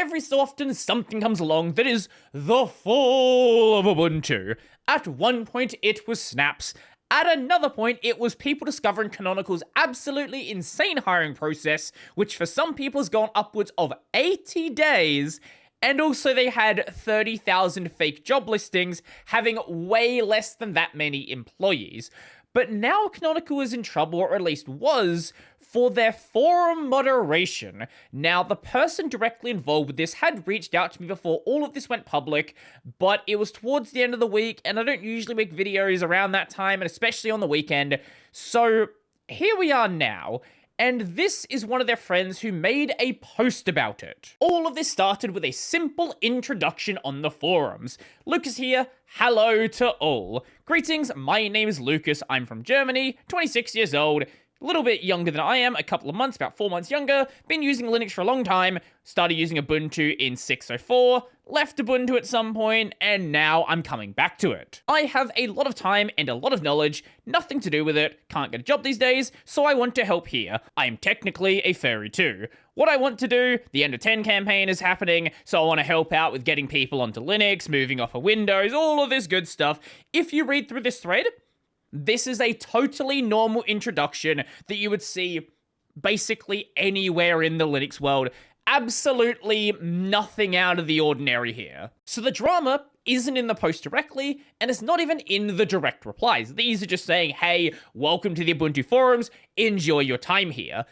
every so often something comes along that is the fall of Ubuntu. At one point it was snaps. At another point, it was people discovering Canonical's absolutely insane hiring process, which for some people has gone upwards of 80 days. And also they had 30,000 fake job listings, having way less than that many employees. But now Canonical is in trouble, or at least was, for their forum moderation. Now, the person directly involved with this had reached out to me before all of this went public, but it was towards the end of the week, and I don't usually make videos around that time, and especially on the weekend. So here we are now. And this is one of their friends who made a post about it. All of this started with a simple introduction on the forums. Lucas here, hello to all. Greetings, my name is Lucas, I'm from Germany, 26 years old, a little bit younger than I am, a couple of months, about 4 months younger, been using Linux for a long time, started using Ubuntu in 6.04, left Ubuntu at some point, and now I'm coming back to it. I have a lot of time and a lot of knowledge, nothing to do with it, can't get a job these days, so I want to help here. I am technically a furry too. What I want to do, the End of 10 campaign is happening, so I want to help out with getting people onto Linux, moving off of Windows, all of this good stuff. If you read through this thread, this is a totally normal introduction that you would see basically anywhere in the Linux world. Absolutely nothing out of the ordinary here. So the drama isn't in the post directly, and it's not even in the direct replies. These are just saying, hey, welcome to the Ubuntu forums, enjoy your time here.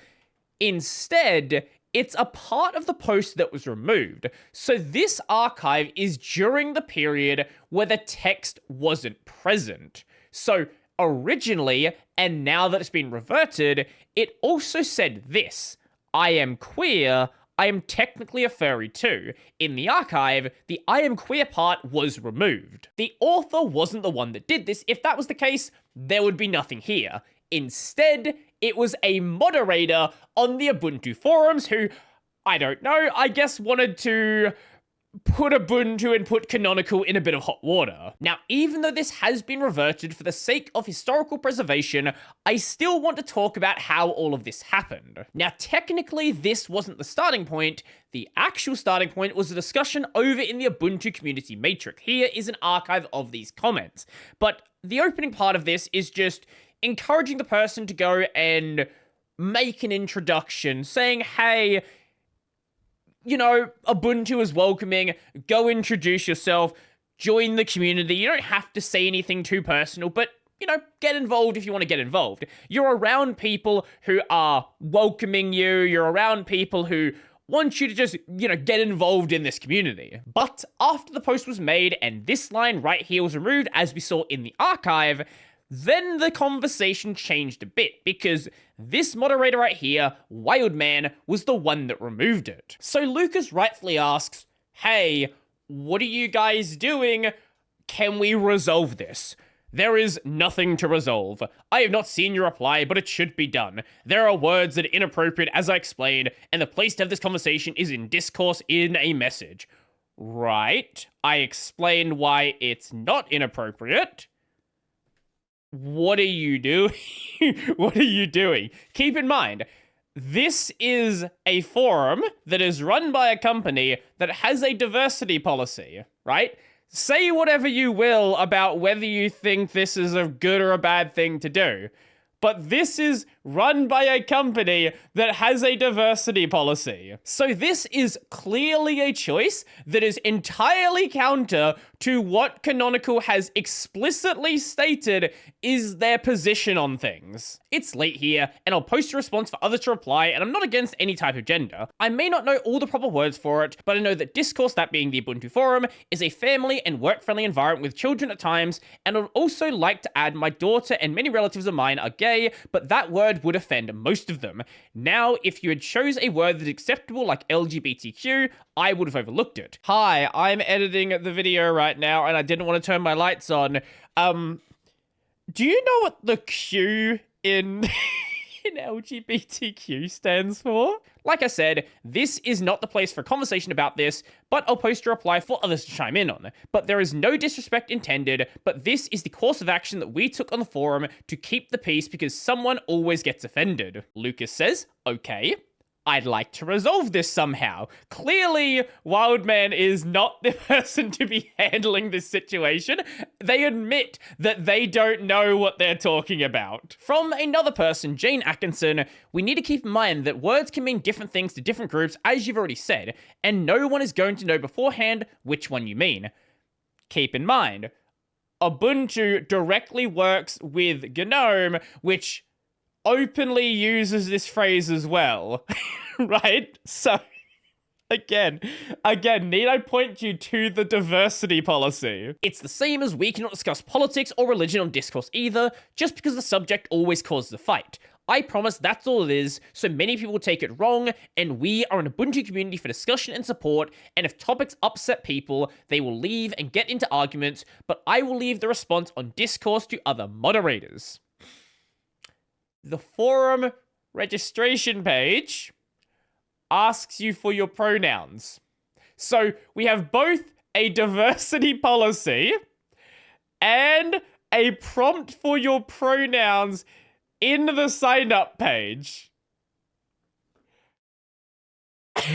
Instead, it's a part of the post that was removed. So this archive is during the period where the text wasn't present. So originally, and now that it's been reverted, it also said this: I am queer, I am technically a furry too. In the archive, the I am queer part was removed. The author wasn't the one that did this. If that was the case, there would be nothing here. Instead, it was a moderator on the Ubuntu forums who, I don't know, I guess wanted to put Ubuntu and put Canonical in a bit of hot water. Now, even though this has been reverted for the sake of historical preservation, I still want to talk about how all of this happened. Now, technically, this wasn't the starting point. The actual starting point was a discussion over in the Ubuntu community matrix. Here is an archive of these comments. But the opening part of this is just encouraging the person to go and make an introduction, saying, hey, you know, Ubuntu is welcoming, go introduce yourself, join the community. You don't have to say anything too personal, but, you know, get involved if you want to get involved. You're around people who are welcoming you, you're around people who want you to just, you know, get involved in this community. But after the post was made and this line right here was removed, as we saw in the archive, then the conversation changed a bit, because this moderator right here, Wildman, was the one that removed it. So Lucas rightfully asks, hey, what are you guys doing? Can we resolve this? There is nothing to resolve. I have not seen your reply, but it should be done. There are words that are inappropriate, as I explained, and the place to have this conversation is in discourse in a message. Right, I explained why it's not inappropriate. What are you doing? What are you doing? Keep in mind, this is a forum that is run by a company that has a diversity policy, right? Say whatever you will about whether you think this is a good or a bad thing to do, but this is run by a company that has a diversity policy. So this is clearly a choice that is entirely counter to what Canonical has explicitly stated is their position on things. It's late here, and I'll post a response for others to reply, and I'm not against any type of gender. I may not know all the proper words for it, but I know that discourse, that being the Ubuntu forum, is a family and work-friendly environment with children at times, and I'd also like to add my daughter and many relatives of mine are gay, but that word would offend most of them. Now, if you had chose a word that's acceptable like LGBTQ, I would have overlooked it. Hi, I'm editing the video right now and I didn't want to turn my lights on. Do you know what the Q in in LGBTQ stands for? Like I said, this is not the place for a conversation about this, but I'll post a reply for others to chime in on. But there is no disrespect intended, but this is the course of action that we took on the forum to keep the peace because someone always gets offended. Lucas says, okay. I'd like to resolve this somehow. Clearly, Wildman is not the person to be handling this situation. They admit that they don't know what they're talking about. From another person, Jane Atkinson, we need to keep in mind that words can mean different things to different groups, as you've already said, and no one is going to know beforehand which one you mean. Keep in mind, Ubuntu directly works with GNOME, which openly uses this phrase as well, right? So, again, need I point you to the diversity policy? It's the same as we cannot discuss politics or religion on Discourse either, just because the subject always causes a fight. I promise that's all it is, so many people take it wrong, and we are an Ubuntu community for discussion and support, and if topics upset people, they will leave and get into arguments, but I will leave the response on Discourse to other moderators. The forum registration page asks you for your pronouns. So we have both a diversity policy and a prompt for your pronouns in the sign up page. How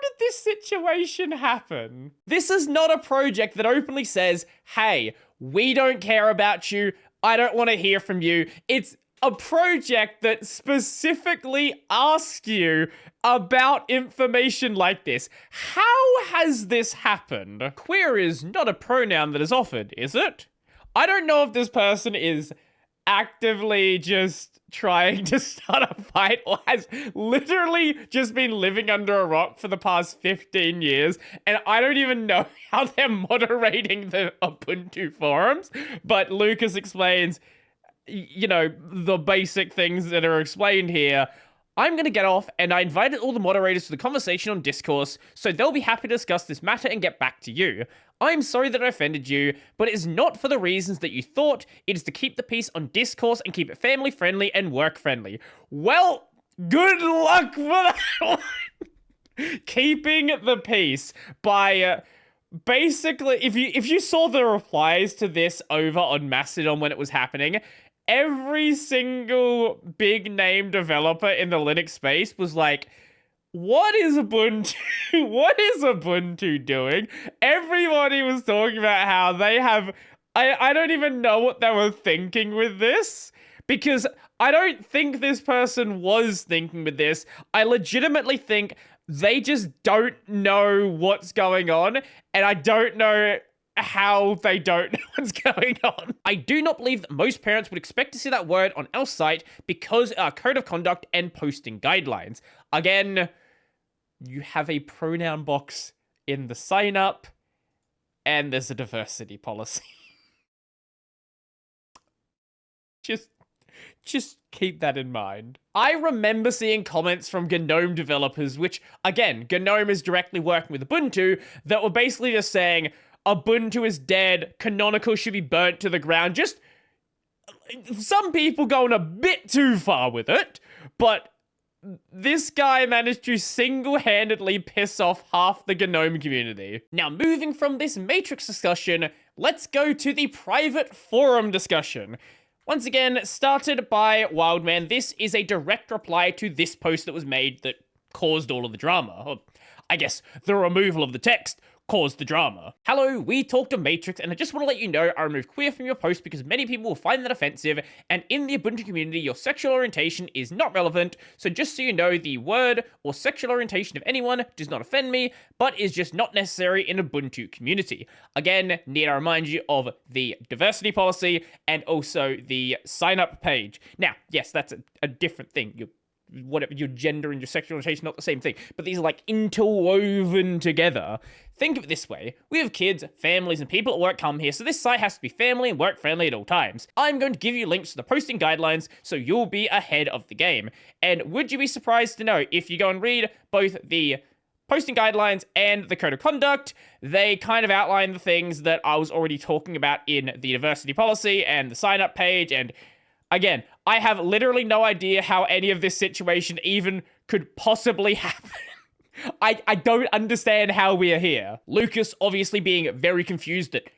did this situation happen? This is not a project that openly says, hey, we don't care about you. I don't want to hear from you. It's a project that specifically asks you about information like this. How has this happened? Queer is not a pronoun that is offered, is it? I don't know if this person is actively just trying to start a fight or has literally just been living under a rock for the past 15 years, and I don't even know how they're moderating the Ubuntu forums, but Lucas explains, you know, the basic things that are explained here. I'm going to get off, and I invited all the moderators to the conversation on Discourse, so they'll be happy to discuss this matter and get back to you. I'm sorry that I offended you, but it is not for the reasons that you thought. It is to keep the peace on Discourse and keep it family-friendly and work-friendly. Well, good luck for that one. Keeping the peace by... basically, if you saw the replies to this over on Mastodon when it was happening, every single big name developer in the Linux space was like, what is Ubuntu? What is Ubuntu doing? Everybody was talking about how they have... I don't even know what they were thinking with this, because I don't think this person was thinking with this. I legitimately think they just don't know what's going on, and I don't know how they don't know what's going on. I do not believe that most parents would expect to see that word on our site because our code of conduct and posting guidelines. Again, you have a pronoun box in the sign up, and there's a diversity policy. Just keep that in mind. I remember seeing comments from GNOME developers, which, again, GNOME is directly working with Ubuntu, that were basically just saying, Ubuntu is dead, Canonical should be burnt to the ground. Just some people going a bit too far with it, but this guy managed to single-handedly piss off half the GNOME community. Now, moving from this Matrix discussion, let's go to the private forum discussion. Once again, started by Wildman, this is a direct reply to this post that was made that caused all of the drama. Or, I guess, the removal of the text caused the drama. Hello, we talked to Matrix, and I just want to let you know I removed queer from your post because many people will find that offensive, and in the Ubuntu community, your sexual orientation is not relevant, so just so you know, the word or sexual orientation of anyone does not offend me, but is just not necessary in Ubuntu community. Again, need I remind you of the diversity policy and also the sign-up page. Now, yes, that's a different thing. Whatever your gender and your sexual orientation, not the same thing, but these are like interwoven together. Think of it this way: we have kids, families, and people at work come here, so this site has to be family and work friendly at all times. I'm going to give you links to the posting guidelines so you'll be ahead of the game. And would you be surprised to know, if you go and read both the posting guidelines and the code of conduct, they kind of outline the things that I was already talking about in the diversity policy and the sign up page. And again, I have literally no idea how any of this situation even could possibly happen. I don't understand how we're here. Lucas obviously being very confused that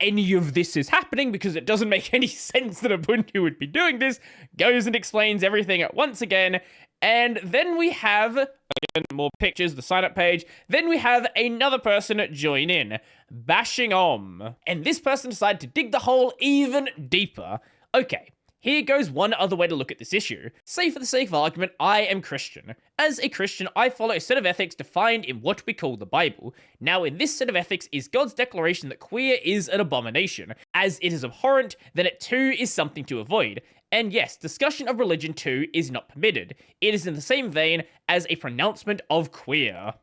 any of this is happening because it doesn't make any sense that Ubuntu would be doing this, goes and explains everything at once again. And then we have, again, more pictures, the sign up page. Then we have another person join in, bashing on. And this person decided to dig the hole even deeper. Okay. Here goes one other way to look at this issue. Say for the sake of argument, I am Christian. As a Christian, I follow a set of ethics defined in what we call the Bible. Now, in this set of ethics is God's declaration that queer is an abomination. As it is abhorrent, then it too is something to avoid. And yes, discussion of religion too is not permitted. It is in the same vein as a pronouncement of queer.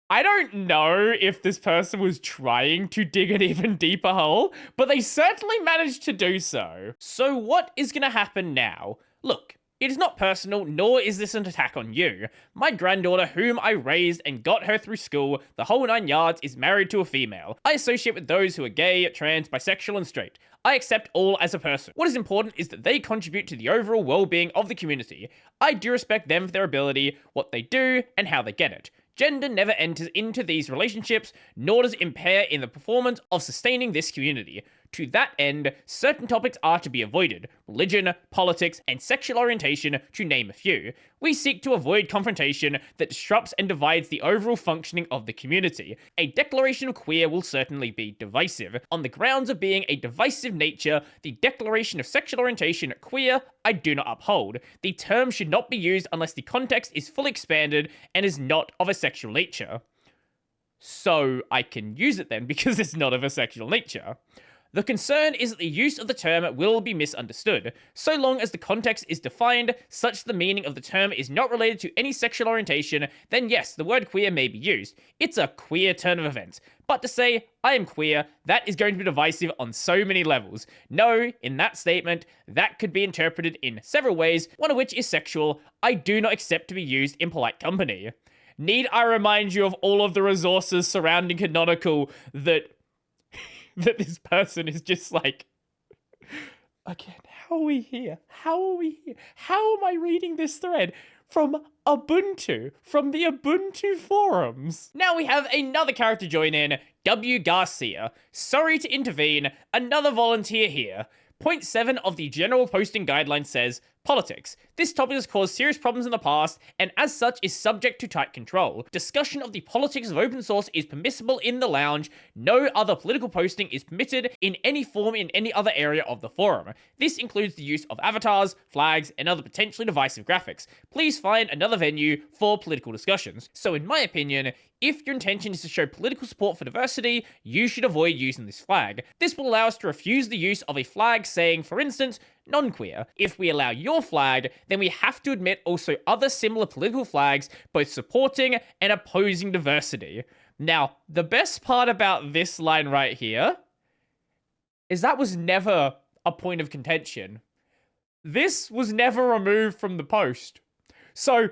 I don't know if this person was trying to dig an even deeper hole, but they certainly managed to do so. So what is going to happen now? Look, it is not personal, nor is this an attack on you. My granddaughter, whom I raised and got her through school, the whole 9 yards, is married to a female. I associate with those who are gay, trans, bisexual, and straight. I accept all as a person. What is important is that they contribute to the overall well-being of the community. I do respect them for their ability, what they do, and how they get it. Gender never enters into these relationships, nor does it impair in the performance of sustaining this community. To that end, certain topics are to be avoided: religion, politics, and sexual orientation, to name a few. We seek to avoid confrontation that disrupts and divides the overall functioning of the community. A declaration of queer will certainly be divisive. On the grounds of being a divisive nature, the declaration of sexual orientation queer, I do not uphold. The term should not be used unless the context is fully expanded and is not of a sexual nature. So I can use it then because it's not of a sexual nature. The concern is that the use of the term will be misunderstood. So long as the context is defined such the meaning of the term is not related to any sexual orientation, then yes, the word queer may be used. It's a queer turn of events. But to say, I am queer, that is going to be divisive on so many levels. No, in that statement, that could be interpreted in several ways, one of which is sexual. I do not accept to be used in polite company. Need I remind you of all of the resources surrounding Canonical that this person is just like, again, how are we here? How are we here? How am I reading this thread? From Ubuntu, from the Ubuntu forums. Now we have another character join in, W. Garcia. Sorry to intervene, another volunteer here. Point 7 of the General Posting Guidelines says, politics. This topic has caused serious problems in the past, and as such is subject to tight control. Discussion of the politics of open source is permissible in the lounge. No other political posting is permitted in any form in any other area of the forum. This includes the use of avatars, flags, and other potentially divisive graphics. Please find another venue for political discussions. So in my opinion, if your intention is to show political support for diversity, you should avoid using this flag. This will allow us to refuse the use of a flag saying, for instance, non-queer. If we allow your flag, then we have to admit also other similar political flags, both supporting and opposing diversity. Now, the best part about this line right here is that was never a point of contention. This was never removed from the post. So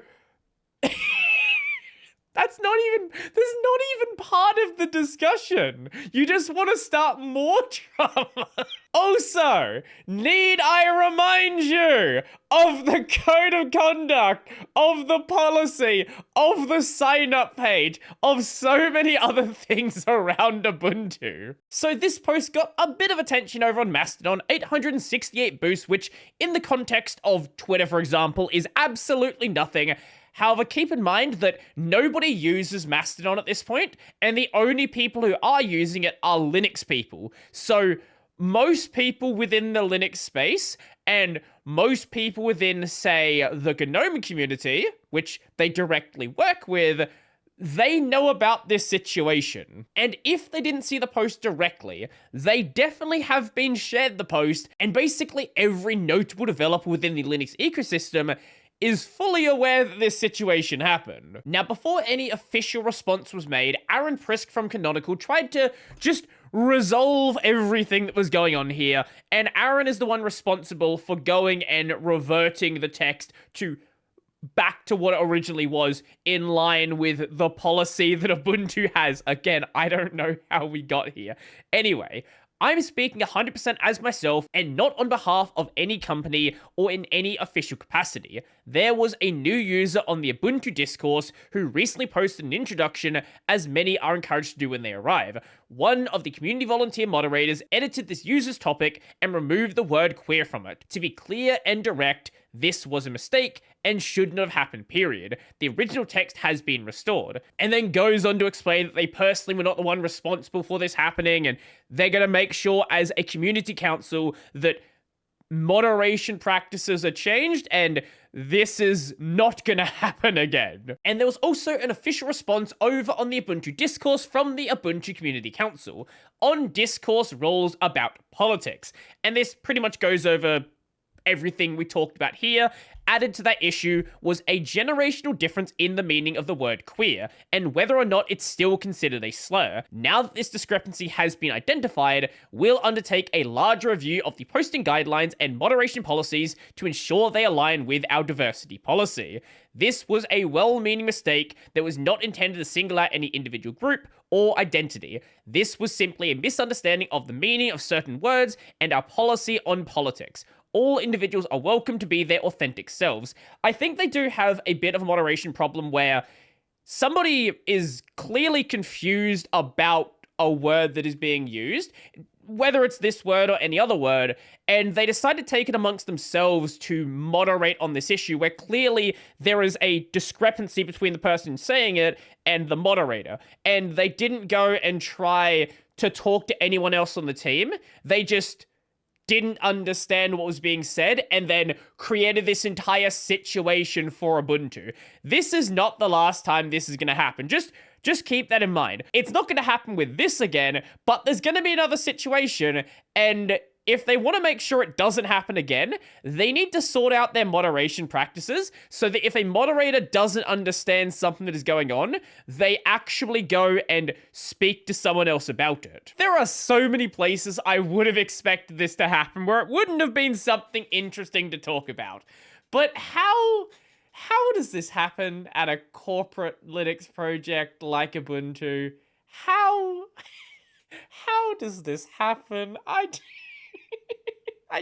that's not even part of the discussion. You just want to start more drama. Also, need I remind you of the code of conduct, of the policy, of the sign-up page, of so many other things around Ubuntu. So this post got a bit of attention over on Mastodon, 868 boosts, which in the context of Twitter, for example, is absolutely nothing. However, keep in mind that nobody uses Mastodon at this point, and the only people who are using it are Linux people. So most people within the Linux space and most people within, say, the GNOME community, which they directly work with, they know about this situation. And if they didn't see the post directly, they definitely have been shared the post, and basically every notable developer within the Linux ecosystem is fully aware that this situation happened. Now, before any official response was made, Aaron Prisk from Canonical tried to just resolve everything that was going on here, and Aaron is the one responsible for going and reverting the text to back to what it originally was, in line with the policy that Ubuntu has. Again, I don't know how we got here. Anyway, I'm speaking 100% as myself and not on behalf of any company or in any official capacity. There was a new user on the Ubuntu discourse who recently posted an introduction, as many are encouraged to do when they arrive. One of the community volunteer moderators edited this user's topic and removed the word queer from it. To be clear and direct, this was a mistake and should not have happened, period. The original text has been restored. And then goes on to explain that they personally were not the one responsible for this happening, and they're going to make sure as a community council that moderation practices are changed and this is not going to happen again. And there was also an official response over on the Ubuntu discourse from the Ubuntu Community Council on discourse rules about politics. And this pretty much goes over everything we talked about here. Added to that issue was a generational difference in the meaning of the word queer, and whether or not it's still considered a slur. Now that this discrepancy has been identified, we'll undertake a larger review of the posting guidelines and moderation policies to ensure they align with our diversity policy. This was a well-meaning mistake that was not intended to single out any individual group or identity. This was simply a misunderstanding of the meaning of certain words and our policy on politics. All individuals are welcome to be their authentic selves. I think they do have a bit of a moderation problem where somebody is clearly confused about a word that is being used, whether it's this word or any other word, and they decide to take it amongst themselves to moderate on this issue where clearly there is a discrepancy between the person saying it and the moderator. And they didn't go and try to talk to anyone else on the team. They just didn't understand what was being said and then created this entire situation for Ubuntu. This is not the last time this is going to happen. Just keep that in mind. It's not going to happen with this again, but there's going to be another situation, and if they want to make sure it doesn't happen again, they need to sort out their moderation practices so that if a moderator doesn't understand something that is going on, they actually go and speak to someone else about it. There are so many places I would have expected this to happen where it wouldn't have been something interesting to talk about. But how does this happen at a corporate Linux project like Ubuntu? How does this happen? I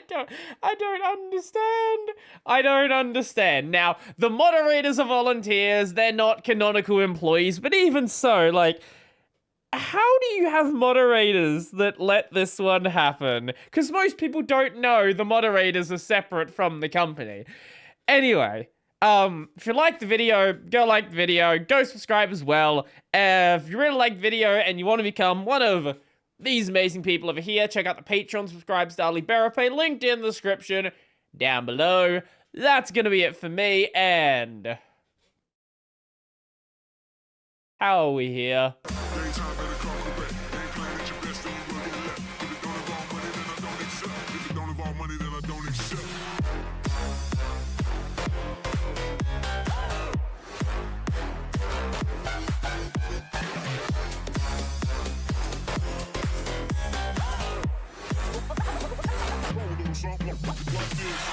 don't understand. I don't understand. Now, the moderators are volunteers. They're not Canonical employees, but even so, like, how do you have moderators that let this one happen? Because most people don't know the moderators are separate from the company. Anyway, if you like the video, go like the video. Go subscribe as well. If you really like the video and you want to become one of these amazing people over here, check out the Patreon, subscribe, Starly Barapay, linked in the description down below. That's gonna be it for me, and how are we here? Something like this.